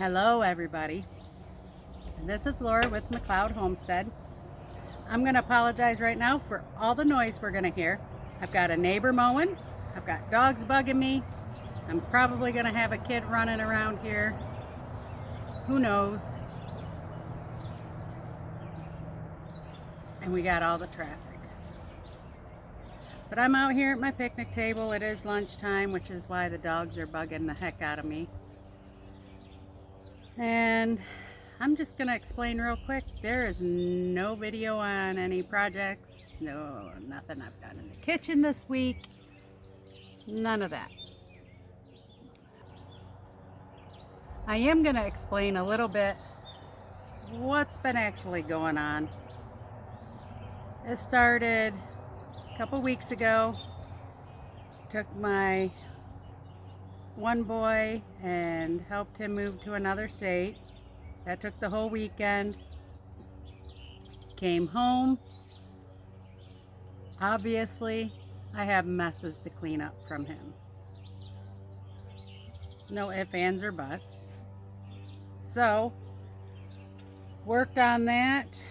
Hello everybody, this is Laura with McLeod Homestead. I'm going to apologize right now for all the noise we're going to hear. I've got a neighbor mowing, I've got dogs bugging me, I'm probably going to have a kid running around here, who knows, and we got all the traffic. But I'm out here at my picnic table. It is lunchtime, which is why the dogs are bugging the heck out of me. And I'm just going to explain real quick. There is no video on any projects, nothing I've done in the kitchen this week, none of that. I am going to explain a little bit what's been actually going on. It started a couple weeks ago. Took my one boy and helped him move to another state. That took the whole weekend. Came home. Obviously, I have messes to clean up from him. No ifs, ands, or buts. So, worked on that.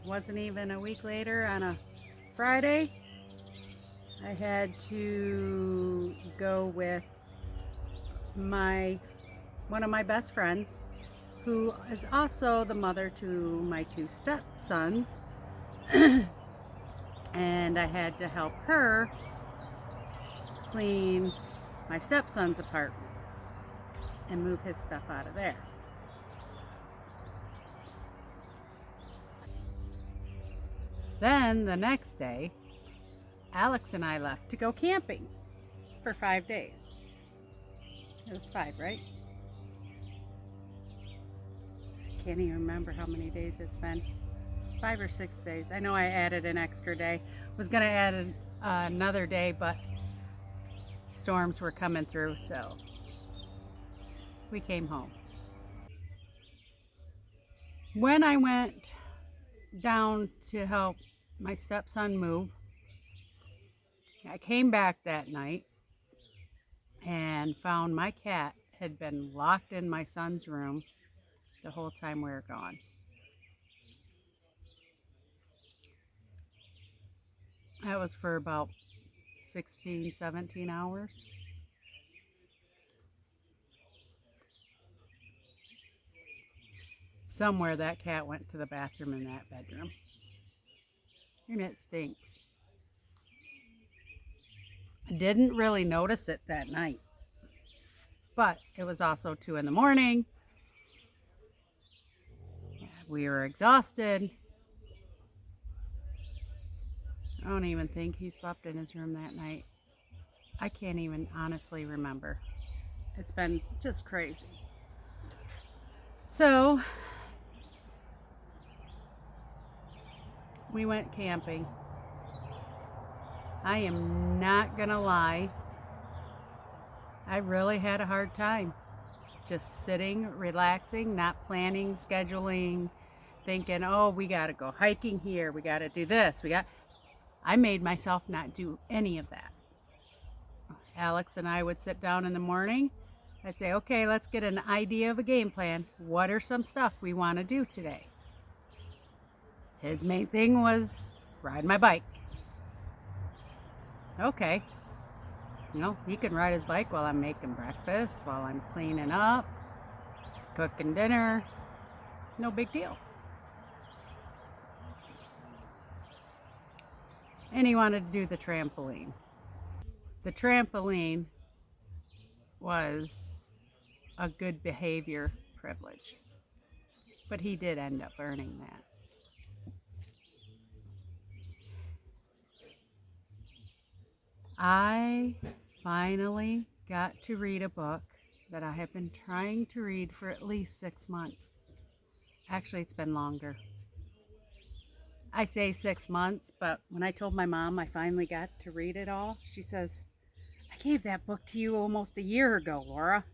Wasn't even a week later, on a Friday, I had to go with one of my best friends, who is also the mother to my two stepsons, and I had to help her clean my stepson's apartment and move his stuff out of there. Then the next day, Alex and I left to go camping for 5 days. It was 5, right? Can't even remember how many days it's been. 5 or 6 days. I know I added an extra day. Was going to add another day, but storms were coming through, so we came home. When I went down to help my stepson move, I came back that night and found my cat had been locked in my son's room the whole time we were gone. That was for about 16, 17 hours. Somewhere that cat went to the bathroom in that bedroom. And it stinks. I didn't really notice it that night. But it was also 2 in the morning. We were exhausted. I don't even think he slept in his room that night. I can't even honestly remember. It's been just crazy. So, we went camping. I am not gonna lie. I really had a hard time. Just sitting, relaxing, not planning, scheduling, thinking, oh, we gotta go hiking here, we gotta do this, I made myself not do any of that. Alex and I would sit down in the morning. I'd say, okay, let's get an idea of a game plan. What are some stuff we want to do today? His main thing was ride my bike. Okay. He can ride his bike while I'm making breakfast, while I'm cleaning up, cooking dinner. No big deal. And he wanted to do the trampoline. The trampoline was a good behavior privilege, but he did end up earning that. I finally got to read a book that I have been trying to read for at least 6 months. Actually, it's been longer. I say 6 months, but when I told my mom I finally got to read it all, she says, I gave that book to you almost a year ago, Laura.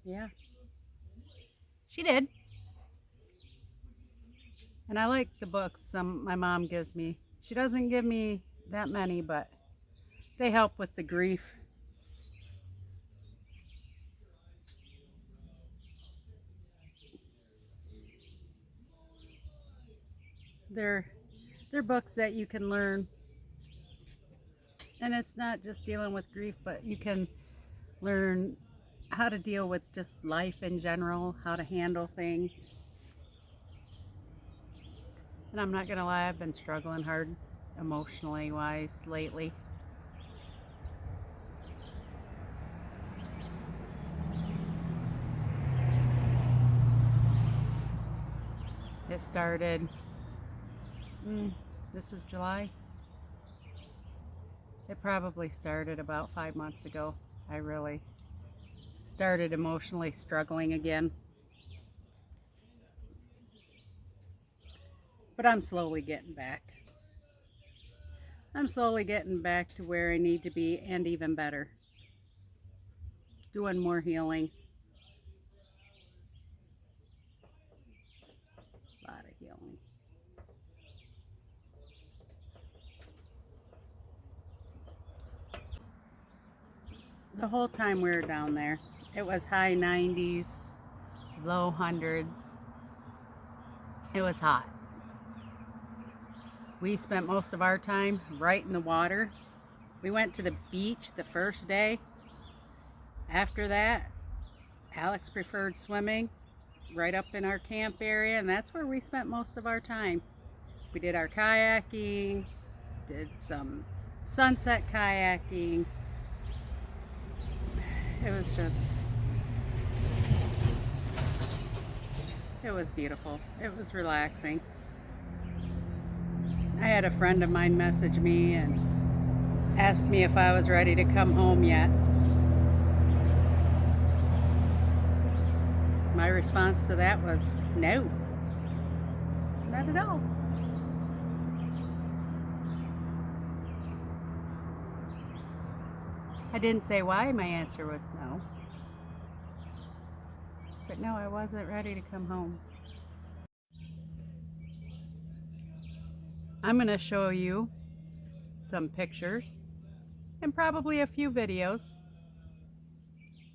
Yeah, she did. And I like the books my mom gives me. She doesn't give me that many, but they help with the grief they're books that you can learn. And it's not just dealing with grief, but you can learn how to deal with just life in general, how to handle things. And I'm not gonna lie, I've been struggling hard emotionally wise lately. It started, this is July. It probably started about 5 months ago. I really started emotionally struggling again. But I'm slowly getting back. I'm slowly getting back to where I need to be and even better. Doing more healing. A lot of healing. The whole time we were down there, it was high 90s, low hundreds. It was hot. We spent most of our time right in the water. We went to the beach the first day. After that, Alex preferred swimming right up in our camp area, and that's where we spent most of our time. We did our kayaking, did some sunset kayaking. It was beautiful. It was relaxing. I had a friend of mine message me and asked me if I was ready to come home yet. My response to that was no, not at all. I didn't say why my answer was no. But no, I wasn't ready to come home. I'm going to show you some pictures and probably a few videos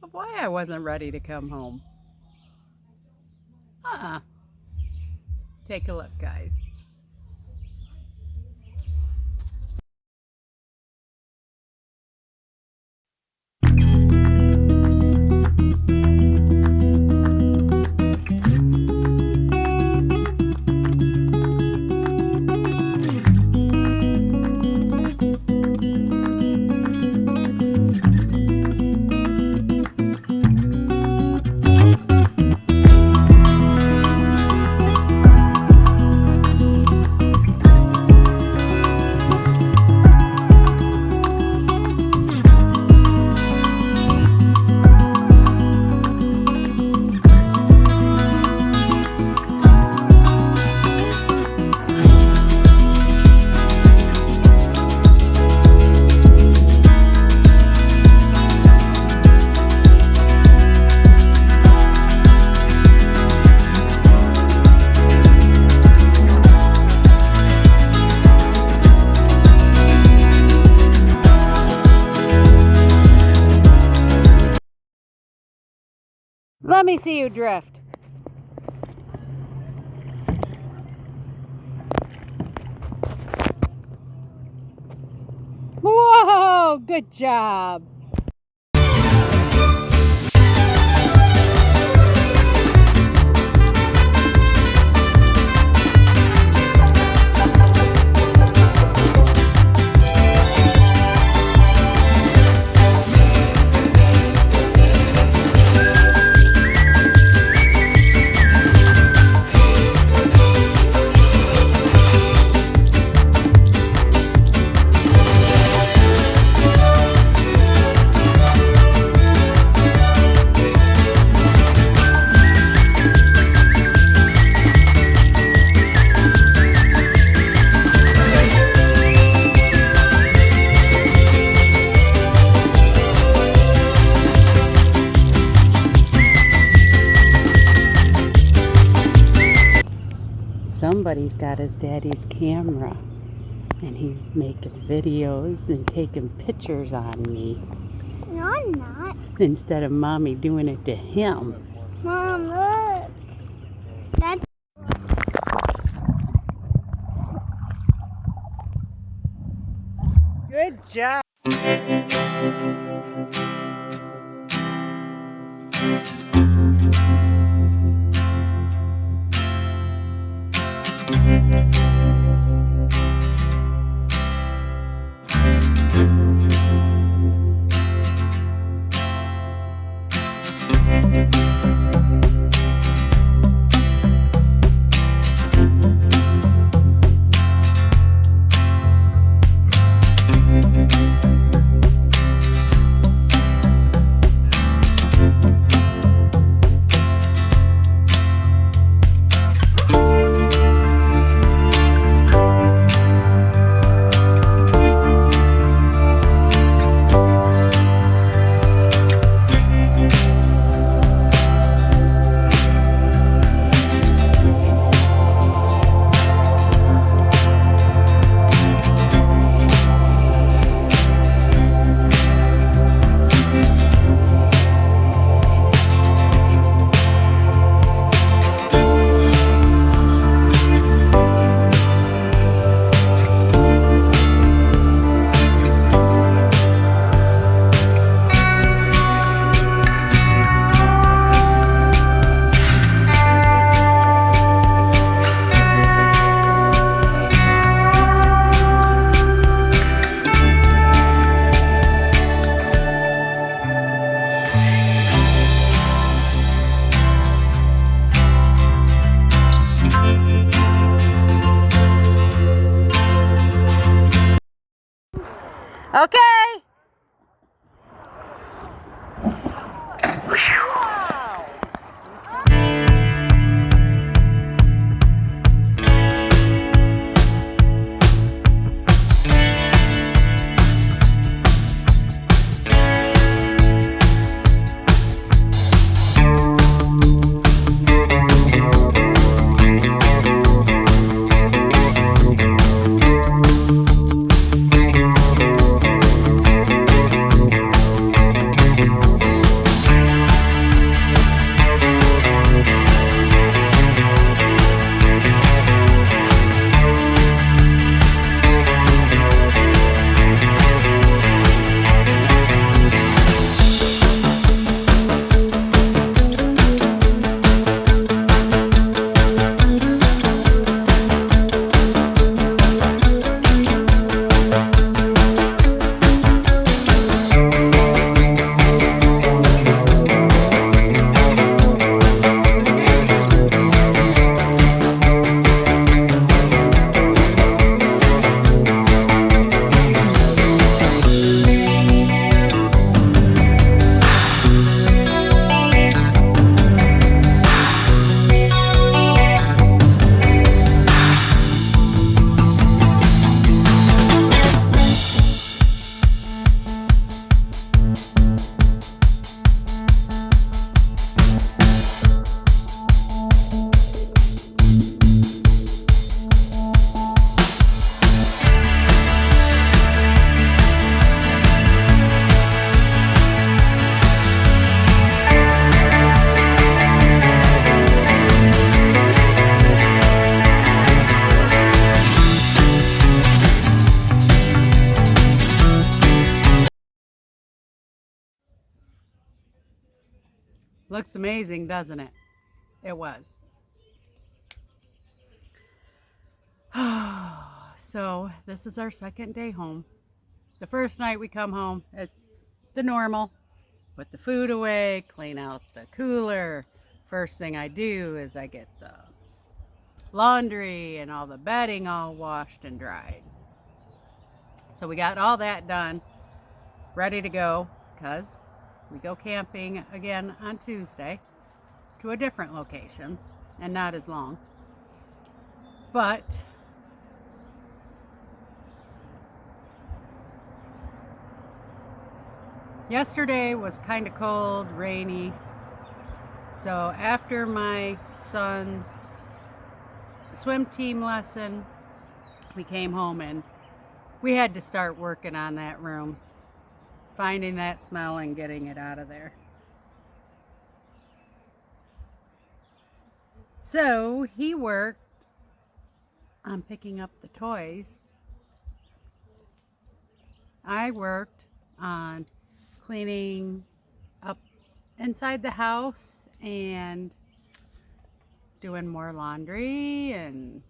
of why I wasn't ready to come home. Take a look, guys. Let me see you drift. Whoa, good job. Somebody's got his daddy's camera and he's making videos and taking pictures on me. No, I'm not. Instead of mommy doing it to him. Mom, look. That's... Good job. Okay. Looks amazing, doesn't it? It was. So this is our second day home. The first night we come home, it's the normal. Put the food away, clean out the cooler. First thing I do is I get the laundry and all the bedding all washed and dried. So we got all that done, ready to go, because we go camping again on Tuesday to a different location and not as long. But yesterday was kind of cold, rainy. So after my son's swim team lesson, we came home and we had to start working on that room, finding that smell and getting it out of there. So he worked on picking up the toys I worked on cleaning up inside the house and doing more laundry and,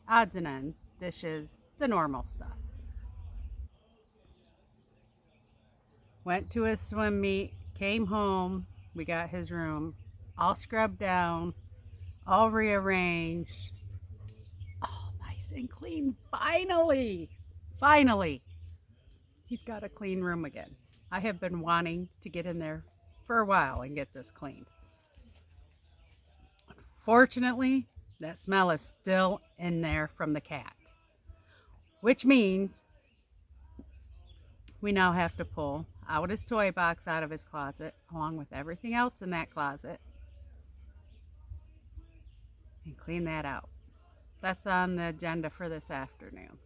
odds and ends, dishes, the normal stuff. Went to a swim meet, came home, we got his room all scrubbed down, all rearranged, all nice and clean. Finally, he's got a clean room again. I have been wanting to get in there for a while and get this cleaned. Unfortunately, that smell is still in there from the cat, which means we now have to pull out his toy box out of his closet along with everything else in that closet and clean that out. That's on the agenda for this afternoon.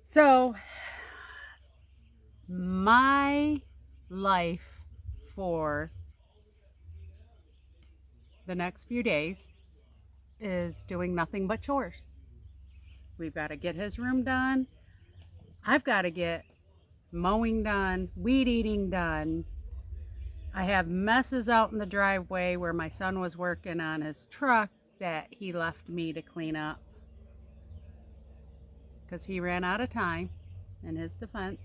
So, my life for the next few days is doing nothing but chores. We've got to get his room done. I've got to get mowing done, weed eating done. I have messes out in the driveway where my son was working on his truck that he left me to clean up because he ran out of time in his defense.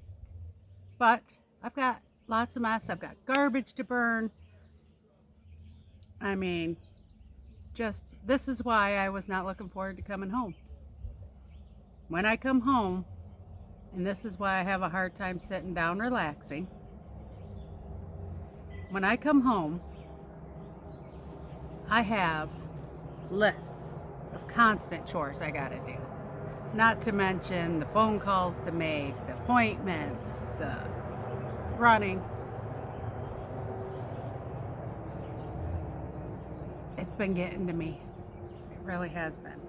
But I've got lots of mess. I've got garbage to burn. I mean, this is why I was not looking forward to coming home. When I come home, and this is why I have a hard time sitting down relaxing. When I come home, I have lists of constant chores I gotta do. Not to mention the phone calls to make, the appointments, the running. It's been getting to me. It really has been.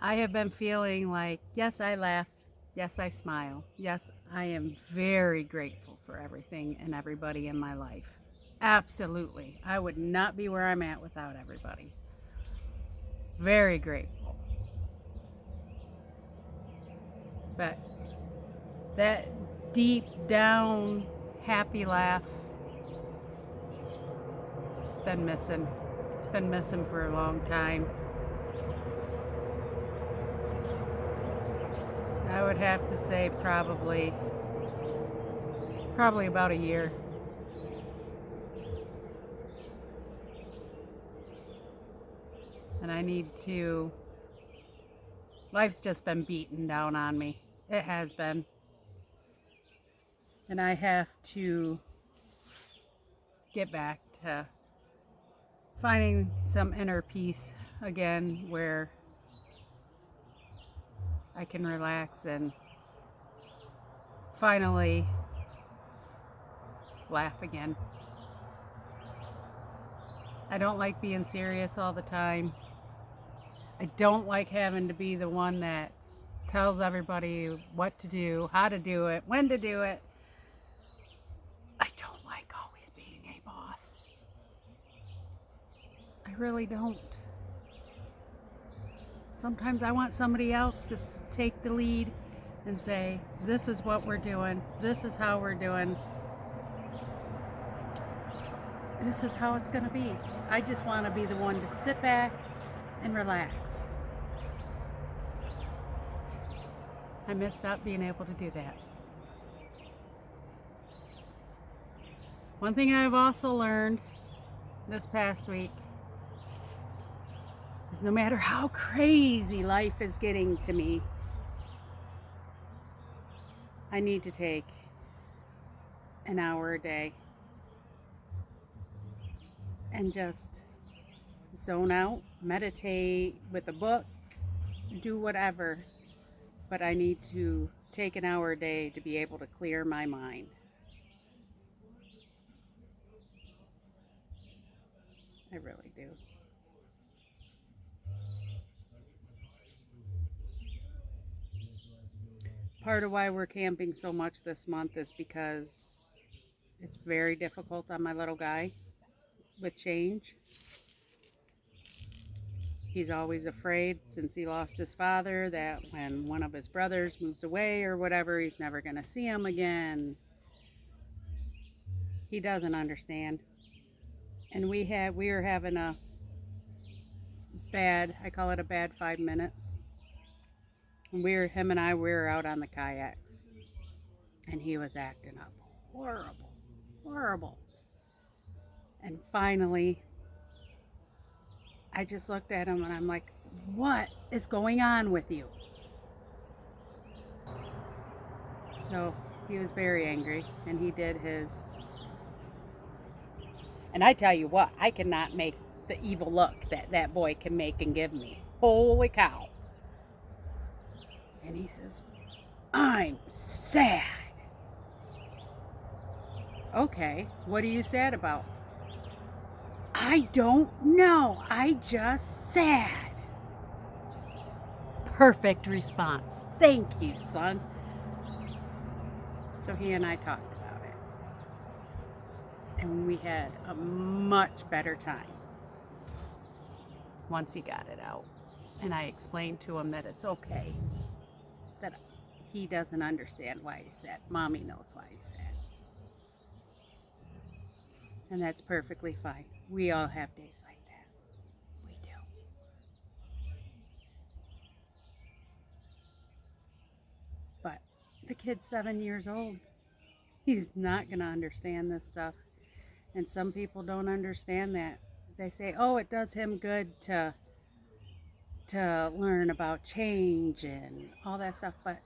I have been feeling like, yes, I laugh. Yes, I smile. Yes, I am very grateful for everything and everybody in my life. Absolutely. I would not be where I'm at without everybody. Very grateful. But that deep down happy laugh, it's been missing. It's been missing for a long time. I would have to say probably about a year. And I need to, life's just been beaten down on me. It has been. And I have to get back to finding some inner peace again where I can relax and finally laugh again. I don't like being serious all the time. I don't like having to be the one that tells everybody what to do, how to do it, when to do it. I don't like always being a boss. I really don't. Sometimes I want somebody else to take the lead and say, this is what we're doing, this is how we're doing, this is how it's going to be. I just want to be the one to sit back and relax. I missed out being able to do that. One thing I've also learned this past week is no matter how crazy life is getting to me, I need to take an hour a day and just zone out, meditate with a book, do whatever. But I need to take an hour a day to be able to clear my mind. I really do. Part of why we're camping so much this month is because It's very difficult on my little guy with change. He's always afraid, since he lost his father, that when one of his brothers moves away or whatever, he's never going to see him again. He doesn't understand. And we were having a bad, I call it a bad 5 minutes. And him and I were out on the kayaks. And he was acting up horrible, horrible. And finally, I just looked at him and I'm like, what is going on with you? So he was very angry, and he did his. And I tell you what, I cannot make the evil look that boy can make and give me. Holy cow. And he says, I'm sad. Okay, what are you sad about? I don't know. I just sad. Perfect response. Thank you, son. So he and I talked about it. And we had a much better time once he got it out. And I explained to him that it's okay. That he doesn't understand why he's sad. Mommy knows why he's sad. And that's perfectly fine. We all have days like that. We do. But the kid's 7 years old. He's not going to understand this stuff. And some people don't understand that. They say, oh, it does him good to learn about change and all that stuff. But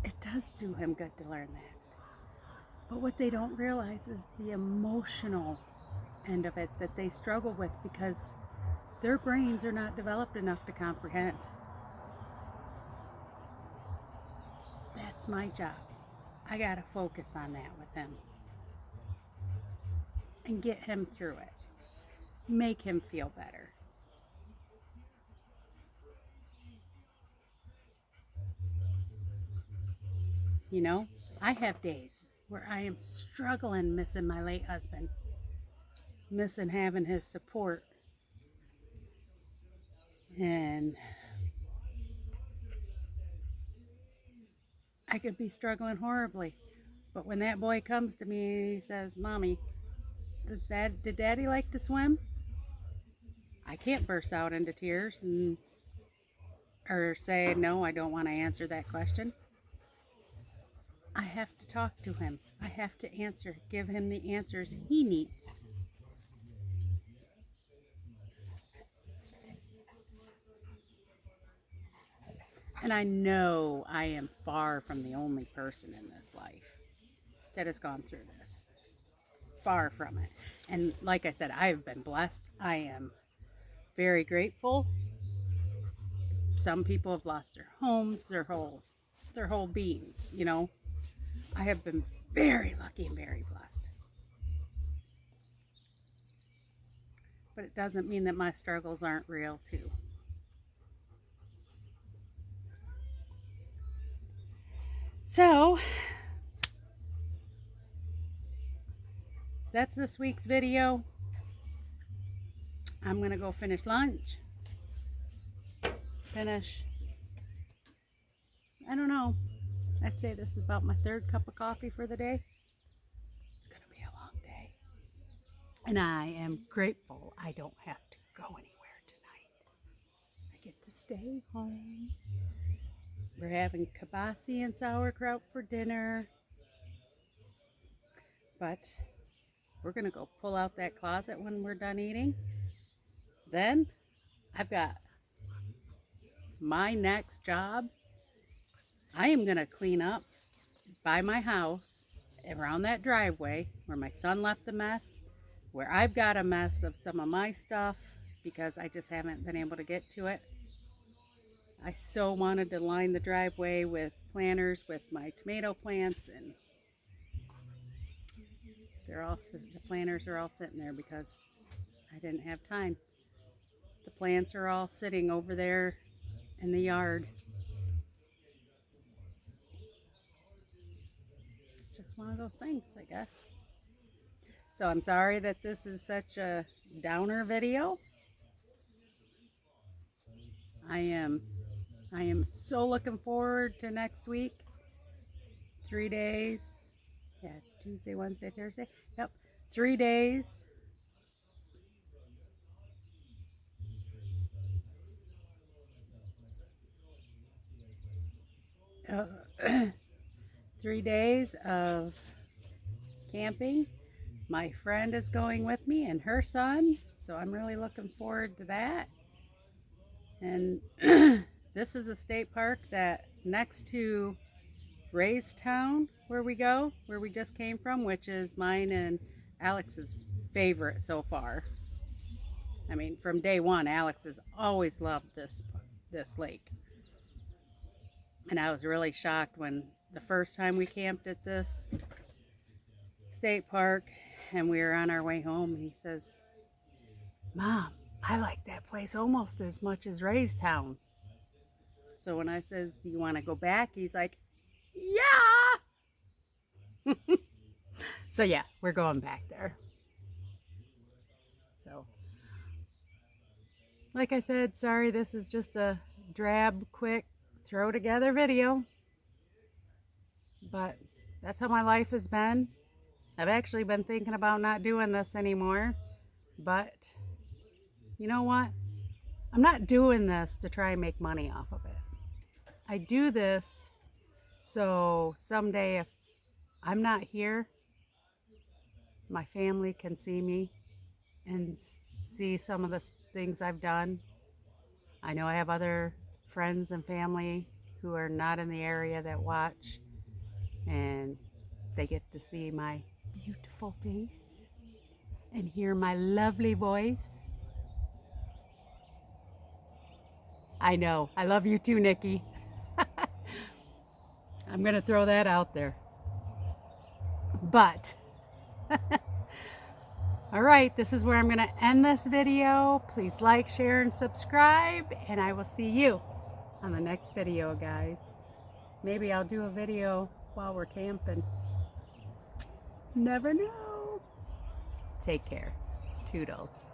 it does do him good to learn that. But what they don't realize is the emotional end of it that they struggle with, because their brains are not developed enough to comprehend. That's my job. I gotta focus on that with him and get him through it. Make him feel better. You know, I have days where I am struggling missing my late husband, missing having his support. And I could be struggling horribly. But when that boy comes to me and he says, Mommy, did Daddy like to swim? I can't burst out into tears or say, no, I don't want to answer that question. I have to talk to him. I have to give him the answers he needs. And I know I am far from the only person in this life that has gone through this. Far from it. And like I said, I have been blessed. I am very grateful. Some people have lost their homes, their whole beings, you know. I have been very lucky and very blessed. But it doesn't mean that my struggles aren't real too. So, that's this week's video. I'm going to go finish lunch. I don't know. I'd say this is about my 3rd cup of coffee for the day. It's going to be a long day. And I am grateful I don't have to go anywhere tonight. I get to stay home. We're having kibasi and sauerkraut for dinner. But we're going to go pull out that closet when we're done eating. Then I've got my next job. I am going to clean up by my house, around that driveway where my son left the mess, where I've got a mess of some of my stuff because I just haven't been able to get to it. I so wanted to line the driveway with planters with my tomato plants, and the planters are all sitting there because I didn't have time. The plants are all sitting over there in the yard. Just one of those things, I guess. So I'm sorry that this is such a downer video. I am so looking forward to next week. 3 days. Yeah, Tuesday, Wednesday, Thursday. Yep, 3 days. Uh, 3 days of camping. My friend is going with me and her son, so I'm really looking forward to that. And this is a state park that next to Raystown, where we just came from, which is mine and Alex's favorite so far. I mean, from day one, Alex has always loved this lake. And I was really shocked when the first time we camped at this state park and we were on our way home and he says, "Mom, I like that place almost as much as Raystown." So when I says, "Do you want to go back?" He's like, "Yeah." So yeah, we're going back there. So like I said, sorry, this is just a drab, quick, throw together video. But that's how my life has been. I've actually been thinking about not doing this anymore. But you know what? I'm not doing this to try and make money off of it. I do this so someday if I'm not here, my family can see me and see some of the things I've done. I know I have other friends and family who are not in the area that watch, and they get to see my beautiful face and hear my lovely voice. I know. I love you too, Nikki. I'm going to throw that out there. But, all right, this is where I'm going to end this video. Please like, share, and subscribe, and I will see you on the next video, guys. Maybe I'll do a video while we're camping. Never know. Take care. Toodles.